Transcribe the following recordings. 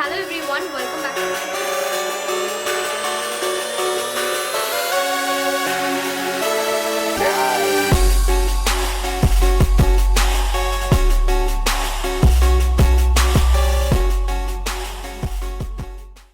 Hello everyone, welcome back to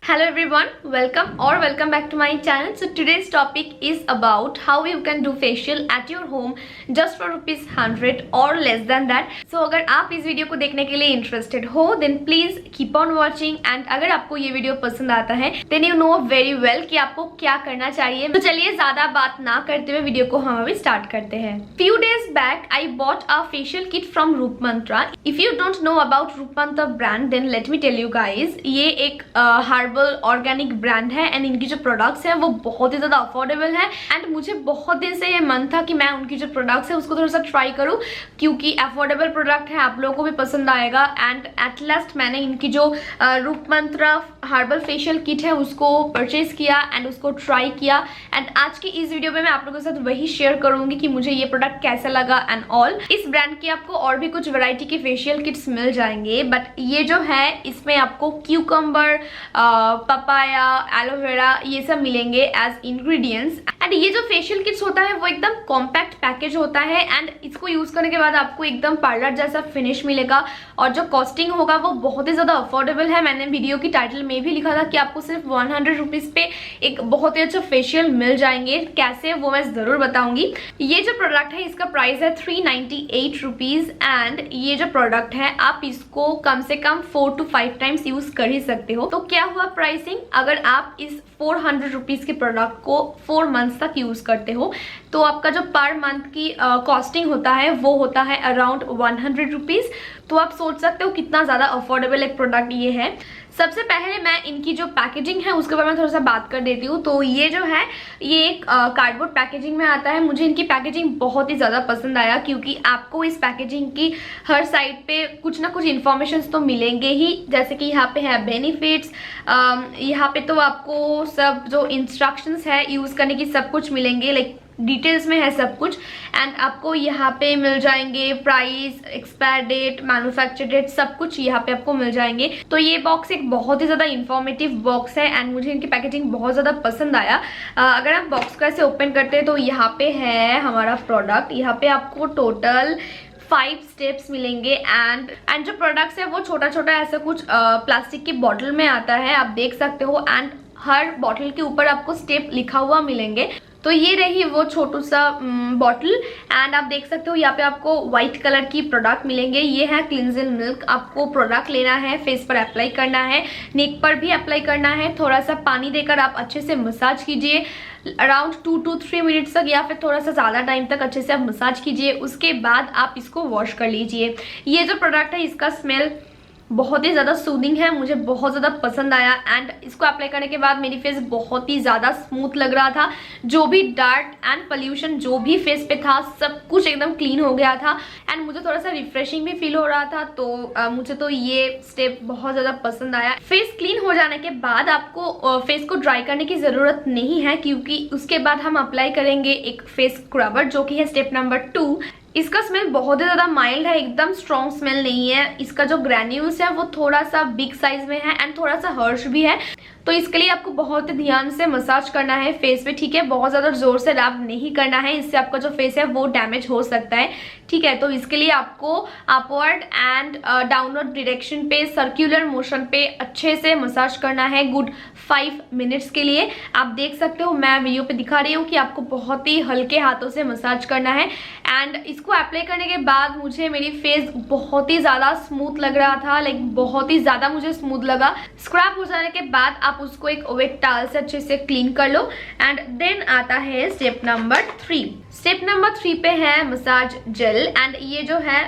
Hello everyone, welcome back to my channel. So today's topic is about how you can do facial at your home just for ₹100 or less than that. So अगर आप इस video को देखने के लिए interested हो then please keep on watching and अगर आपको ये वीडियो पसंद आता है then you know very well कि आपको क्या करना चाहिए. तो चलिए ज्यादा बात ना करते हुए वीडियो को हम अभी स्टार्ट करते हैं. Few days back I bought a facial kit from Roop Mantra. If you don't know about Roop Mantra brand then let me tell you guys, ये एक हर्बल ऑर्गेनिक ब्रांड है एंड इनकी जो प्रोडक्ट्स हैं वो बहुत ही ज्यादा अफोर्डेबल है एंड मुझे बहुत दिन से ये मन था कि मैं उनकी जो प्रोडक्ट्स है उसको थोड़ा सा ट्राई करूं क्योंकि अफोर्डेबल प्रोडक्ट है, आप लोगों को भी पसंद आएगा. एंड एट लास्ट मैंने इनकी जो रूप मंत्रा हर्बल फेशियल किट है उसको परचेज किया एंड उसको ट्राई किया एंड आज की इस वीडियो में मैं आप लोगों के साथ वही शेयर करूंगी कि मुझे ये प्रोडक्ट कैसा लगा एंड ऑल. इस ब्रांड की आपको और भी कुछ वैरायटी के फेशियल किट्स मिल जाएंगे बट ये जो है इसमें आपको क्यूकम्बर, पपाया, एलोवेरा ये सब मिलेंगे एज इंग्रेडिएंट्स. एंड ये जो फेशियल किट्स होता है वो एकदम कॉम्पैक्ट पैकेज होता है एंड इसको यूज करने के बाद आपको एकदम पार्लर जैसा फिनिश मिलेगा और जो कॉस्टिंग होगा वो बहुत ही ज्यादा अफोर्डेबल है. मैंने वीडियो की टाइटल में भी लिखा था कि आपको सिर्फ ₹100 पे एक बहुत ही अच्छा फेशियल मिल जाएंगे. कैसे वो मैं जरूर बताऊंगी. ये जो प्रोडक्ट है इसका प्राइस है ₹398 एंड ये जो प्रोडक्ट है आप इसको कम से कम 4 to 5 टाइम्स यूज कर ही सकते हो. तो क्या हुआ प्राइसिंग, अगर आप इस ₹400 के प्रोडक्ट को 4 मंथ्स तक यूज करते हो तो आपका जो पर मंथ की कॉस्टिंग होता है वो होता है अराउंड ₹100. तो आप सोच सकते हो कितना ज्यादा अफोर्डेबल एक प्रोडक्ट ये है. सबसे पहले मैं इनकी जो पैकेजिंग है उसके बारे में थोड़ा सा बात कर देती हूँ. तो ये जो है ये एक कार्डबोर्ड पैकेजिंग में आता है. मुझे इनकी पैकेजिंग बहुत ही ज़्यादा पसंद आया क्योंकि आपको इस पैकेजिंग की हर साइड पे कुछ ना कुछ इन्फॉर्मेशन तो मिलेंगे ही. जैसे कि यहाँ पे है बेनिफिट्स, यहाँ पे तो आपको सब जो इंस्ट्रक्शंस है यूज़ करने की सब कुछ मिलेंगे, लाइक डिटेल्स में है सब कुछ. एंड आपको यहाँ पे मिल जाएंगे price, expire date, manufacture date, सब कुछ यहाँ पे आपको मिल जाएंगे. तो ये बॉक्स एक बहुत ही ज्यादा इंफॉर्मेटिव बॉक्स है एंड मुझे इनकी पैकेजिंग बहुत ज्यादा पसंद आया. अगर आप बॉक्स को ऐसे ओपन करते हैं तो यहाँ पे है हमारा प्रोडक्ट. यहाँ पे आपको टोटल 5 स्टेप्स मिलेंगे एंड जो प्रोडक्ट्स है वो छोटा छोटा ऐसा कुछ प्लास्टिक की बॉटल में आता है, आप देख सकते हो. एंड हर बॉटल के ऊपर आपको स्टेप लिखा हुआ मिलेंगे. तो ये रही वो छोटू सा बॉटल एंड आप देख सकते हो यहाँ पे आपको व्हाइट कलर की प्रोडक्ट मिलेंगे. ये है क्लिंजिंग मिल्क. आपको प्रोडक्ट लेना है, फेस पर अप्लाई करना है, नेक पर भी अप्लाई करना है. थोड़ा सा पानी देकर आप अच्छे से मसाज कीजिए अराउंड 2 to 3 मिनट्स तक या फिर थोड़ा सा ज़्यादा टाइम तक अच्छे से आप मसाज कीजिए. उसके बाद आप इसको वॉश कर लीजिए. ये जो प्रोडक्ट है इसका स्मेल बहुत ही ज़्यादा सूदिंग है, मुझे बहुत ज़्यादा पसंद आया एंड इसको अप्लाई करने के बाद मेरी फेस बहुत ही ज़्यादा स्मूथ लग रहा था. जो भी डार्ट एंड पोल्यूशन जो भी फेस पे था सब कुछ एकदम क्लीन हो गया था एंड मुझे थोड़ा सा रिफ्रेशिंग भी फील हो रहा था. तो मुझे तो ये स्टेप बहुत ज़्यादा पसंद आया. फेस क्लीन हो जाने के बाद आपको फेस को ड्राई करने की ज़रूरत नहीं है क्योंकि उसके बाद हम अप्लाई करेंगे एक फेस स्क्रबर जो कि है स्टेप नंबर 2. इसका स्मेल बहुत ही ज़्यादा माइल्ड है, एकदम स्ट्रॉन्ग स्मेल नहीं है. इसका जो ग्रैन्यूल्स है वो थोड़ा सा बिग साइज में है एंड थोड़ा सा हर्श भी है. तो इसके लिए आपको बहुत ही ध्यान से मसाज करना है फेस पे, ठीक है. बहुत ज़्यादा जोर से रब नहीं करना है, इससे आपका जो फेस है वो डैमेज हो सकता है, ठीक है. तो इसके लिए आपको अपवर्ड एंड डाउनवर्ड डायरेक्शन पे सर्कुलर मोशन पे अच्छे से मसाज करना है गुड 5 मिनट्स के लिए. आप देख सकते हो मैं वीडियो पे दिखा रही हूँ कि आपको बहुत ही हल्के हाथों से मसाज करना है. एंड इसको अप्लाई करने के बाद मुझे मेरी फेस बहुत ही ज़्यादा स्मूथ लग रहा था, लाइक बहुत ही ज़्यादा मुझे स्मूथ लगा. स्क्रब हो जाने के बाद आप उसको एक वेट टॉवल से अच्छे से क्लीन कर लो. एंड देन आता है स्टेप नंबर 3. स्टेप नंबर 3 पे है मसाज जेल एंड ये जो है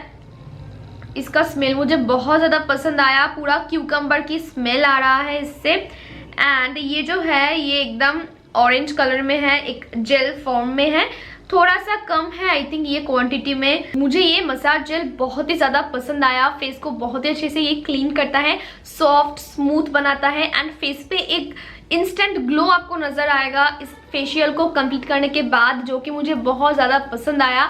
इसका स्मेल मुझे बहुत ज़्यादा पसंद आया. पूरा क्यूकम्बर की स्मेल आ रहा है इससे. एंड ये जो है ये एकदम ऑरेंज कलर में है, एक जेल फॉर्म में है, थोड़ा सा कम है आई थिंक ये क्वांटिटी में. मुझे ये मसाज जेल बहुत ही ज़्यादा पसंद आया. फेस को बहुत ही अच्छे से ये क्लीन करता है, सॉफ्ट स्मूथ बनाता है एंड फेस पे एक इंस्टेंट ग्लो आपको नजर आएगा इस फेशियल को कंप्लीट करने के बाद, जो कि मुझे बहुत ज़्यादा पसंद आया.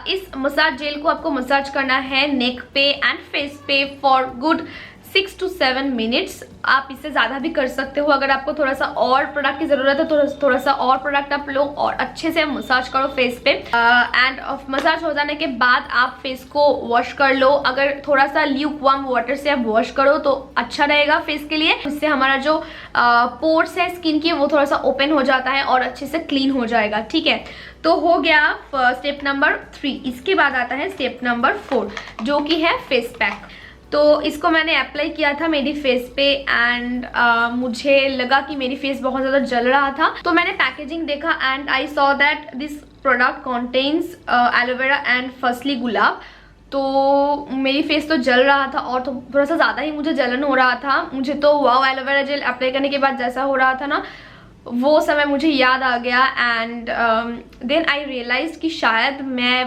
इस मसाज जेल को आपको मसाज करना है नेक पे एंड फेस पे फॉर गुड 6 to 7 मिनट्स। आप इससे ज़्यादा भी कर सकते हो। अगर आपको थोड़ा सा और प्रोडक्ट की ज़रूरत है तो थोड़ा सा और प्रोडक्ट आप लो और अच्छे से मसाज करो फेस पे। एंड मसाज हो जाने के बाद आप फेस को वॉश कर लो। अगर थोड़ा सा ल्यूक वार्म वाटर से आप वॉश करो तो अच्छा रहेगा फेस के लिए। इससे हमारा जो पोर्स है स्किन की वो थोड़ा सा ओपन हो जाता है और अच्छे से क्लीन हो जाएगा। ठीक है, तो हो गया स्टेप नंबर 3। इसके बाद आता है स्टेप नंबर 4 जो कि है फेस पैक। तो इसको मैंने अप्लाई किया था मेरी फेस पे एंड मुझे लगा कि मेरी फेस बहुत ज़्यादा जल रहा था। तो मैंने पैकेजिंग देखा and I saw that this product contains aloe vera and firstly गुलाब। तो मेरी फेस तो जल रहा था और तो थोड़ा सा ज़्यादा ही मुझे जलन हो रहा था। मुझे तो वाव एलोवेरा जेल अप्लाई करने के बाद जैसा हो रहा था ना, वो समय मुझे याद आ गया एंड देन आई रियलाइज कि शायद मैं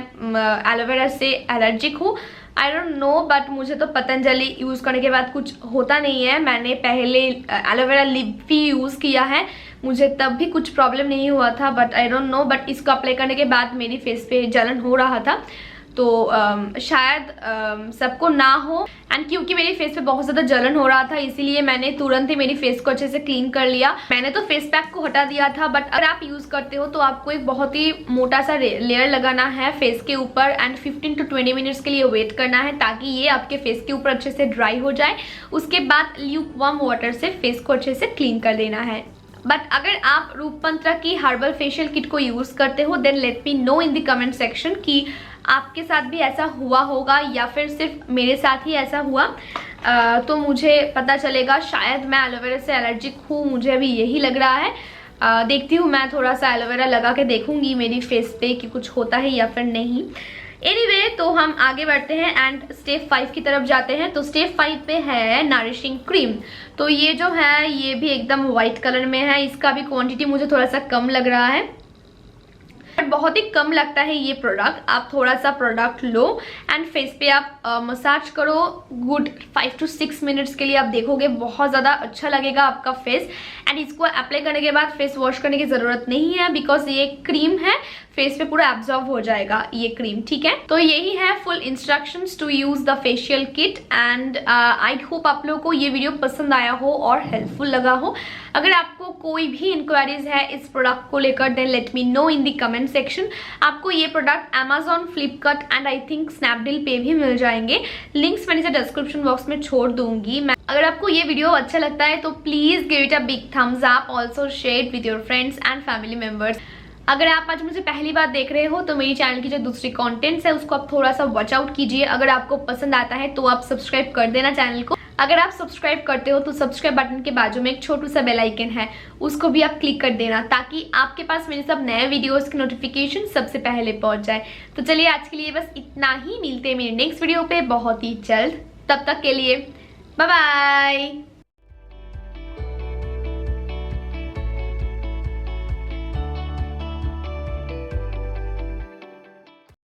एलोवेरा से एलर्जिक हूँ। आई डोंट नो, बट मुझे तो पतंजलि यूज़ करने के बाद कुछ होता नहीं है। मैंने पहले एलोवेरा लिप भी यूज़ किया है, मुझे तब भी कुछ प्रॉब्लम नहीं हुआ था। But I don't know, but इसको अप्लाई करने के बाद मेरी फेस पे जलन हो रहा था। तो शायद सबको ना हो। एंड क्योंकि मेरी फेस पे बहुत ज़्यादा जलन हो रहा था इसीलिए मैंने तुरंत ही मेरी फेस को अच्छे से क्लीन कर लिया। मैंने तो फेस पैक को हटा दिया था, बट अगर आप यूज़ करते हो तो आपको एक बहुत ही मोटा सा लेयर लगाना है फेस के ऊपर एंड 15 to 20 मिनट्स के लिए वेट करना है ताकि ये आपके फेस के ऊपर अच्छे से ड्राई हो जाए। उसके बाद ल्यूक वार्म वाटर से फेस को अच्छे से क्लीन कर देना है। बट अगर आप रूपमंत्रा की हर्बल फेशियल किट को यूज़ करते हो then let me know in the comment section कि आपके साथ भी ऐसा हुआ होगा या फिर सिर्फ मेरे साथ ही ऐसा हुआ। तो मुझे पता चलेगा। शायद मैं एलोवेरा से एलर्जिक हूँ, मुझे अभी यही लग रहा है। देखती हूँ, मैं थोड़ा सा एलोवेरा लगा के देखूँगी मेरी फेस पे कि कुछ होता है या फिर नहीं। एनीवे, तो हम आगे बढ़ते हैं एंड स्टेप 5 की तरफ जाते हैं। तो स्टेप 5 पे है नरिशिंग क्रीम। तो ये जो है ये भी एकदम वाइट कलर में है। इसका भी क्वांटिटी मुझे थोड़ा सा कम लग रहा है, बहुत ही कम लगता है ये प्रोडक्ट। आप थोड़ा सा प्रोडक्ट लो एंड फेस पे आप मसाज करो गुड 5 to 6 मिनट्स के लिए। आप देखोगे बहुत ज़्यादा अच्छा लगेगा आपका फेस। एंड इसको अप्लाई करने के बाद फेस वॉश करने की ज़रूरत नहीं है बिकॉज ये क्रीम है, फेस पे पूरा एब्जॉर्ब हो जाएगा ये क्रीम। ठीक है, तो यही है full instructions to use the facial kit and I hope आप लोगों को ये वीडियो पसंद आया हो और हेल्पफुल लगा हो। अगर आपको कोई भी इंक्वायरीज है इस प्रोडक्ट को लेकर then let me know in the comment section. आपको ये product Amazon, Flipkart and I think Snapdeal पे भी मिल जाएंगे। लिंक्स मैं नीचे डिस्क्रिप्शन बॉक्स में छोड़ दूंगी। अगर आपको ये वीडियो अच्छा लगता है तो please give it a big thumbs up, also share it with your friends and family members. अगर आप आज मुझे पहली बार देख रहे हो तो मेरी चैनल की जो दूसरी कंटेंट्स है उसको आप थोड़ा सा वॉच आउट कीजिए। अगर आपको पसंद आता है तो आप सब्सक्राइब कर देना चैनल को। अगर आप सब्सक्राइब करते हो तो सब्सक्राइब बटन के बाजू में एक छोटू सा बेल आइकन है, उसको भी आप क्लिक कर देना ताकि आपके पास मेरे सब नए वीडियोस की नोटिफिकेशन सबसे पहले पहुंच जाए। तो चलिए आज के लिए बस इतना ही। मिलते हैं मेरे नेक्स्ट वीडियो पे बहुत ही जल्द। तब तक के लिए बाय बाय।